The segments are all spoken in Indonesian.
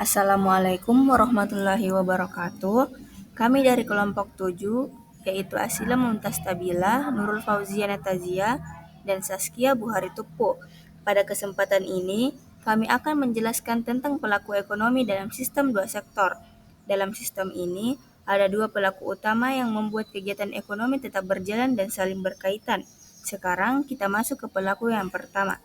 Assalamualaikum warahmatullahi wabarakatuh. Kami dari kelompok 7, yaitu Asila Mumtaz Tabila, Nurul Fauzia Natazia, dan Saskia Buhari Tupu. Pada kesempatan ini, kami akan menjelaskan tentang pelaku ekonomi dalam sistem dua sektor. Dalam sistem ini, ada dua pelaku utama yang membuat kegiatan ekonomi tetap berjalan dan saling berkaitan. Sekarang kita masuk ke pelaku yang pertama.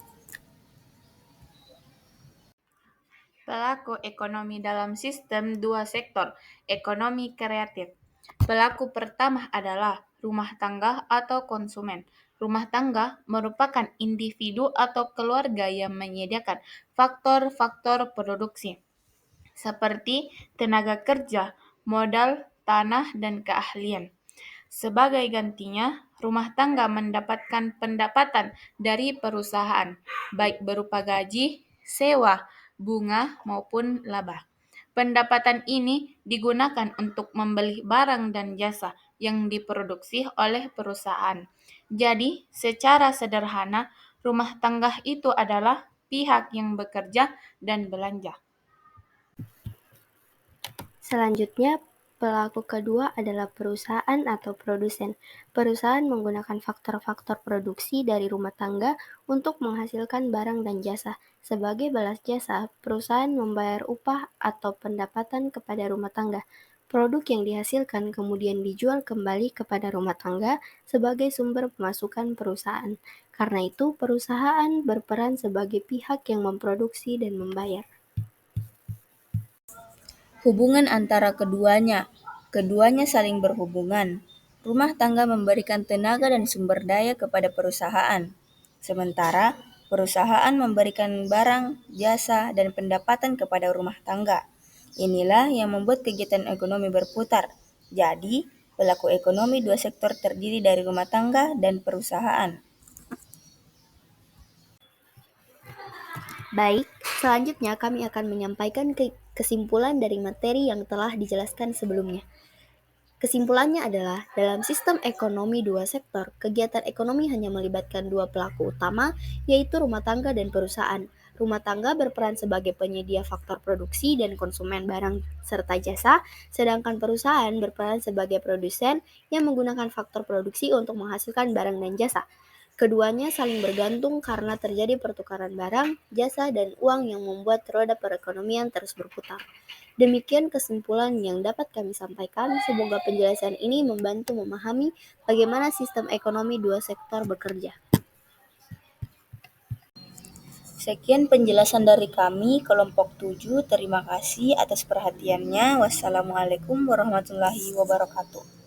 Pelaku ekonomi dalam sistem dua sektor, ekonomi kreatif. Pelaku pertama adalah rumah tangga atau konsumen. Rumah tangga merupakan individu atau keluarga yang menyediakan faktor-faktor produksi, seperti tenaga kerja, modal, tanah, dan keahlian. Sebagai gantinya, rumah tangga mendapatkan pendapatan dari perusahaan, baik berupa gaji, sewa, bunga, maupun laba. Pendapatan ini digunakan untuk membeli barang dan jasa yang diproduksi oleh perusahaan. Jadi, secara sederhana, rumah tangga itu adalah pihak yang bekerja dan belanja. Selanjutnya, pelaku kedua adalah perusahaan atau produsen. Perusahaan menggunakan faktor-faktor produksi dari rumah tangga untuk menghasilkan barang dan jasa. Sebagai balas jasa, perusahaan membayar upah atau pendapatan kepada rumah tangga. Produk yang dihasilkan kemudian dijual kembali kepada rumah tangga sebagai sumber pemasukan perusahaan. Karena itu, perusahaan berperan sebagai pihak yang memproduksi dan membayar. Hubungan antara keduanya. Keduanya saling berhubungan. Rumah tangga memberikan tenaga dan sumber daya kepada perusahaan, sementara perusahaan memberikan barang, jasa, dan pendapatan kepada rumah tangga. Inilah yang membuat kegiatan ekonomi berputar. Jadi, pelaku ekonomi dua sektor terdiri dari rumah tangga dan perusahaan. Baik, selanjutnya kami akan menyampaikan kesimpulan dari materi yang telah dijelaskan sebelumnya. Kesimpulannya adalah, dalam sistem ekonomi dua sektor, kegiatan ekonomi hanya melibatkan dua pelaku utama, yaitu rumah tangga dan perusahaan. Rumah tangga berperan sebagai penyedia faktor produksi dan konsumen barang serta jasa, sedangkan perusahaan berperan sebagai produsen yang menggunakan faktor produksi untuk menghasilkan barang dan jasa. Keduanya saling bergantung karena terjadi pertukaran barang, jasa, dan uang yang membuat roda perekonomian terus berputar. Demikian kesimpulan yang dapat kami sampaikan. Semoga penjelasan ini membantu memahami bagaimana sistem ekonomi dua sektor bekerja. Sekian penjelasan dari kami, kelompok 7. Terima kasih atas perhatiannya. Wassalamualaikum warahmatullahi wabarakatuh.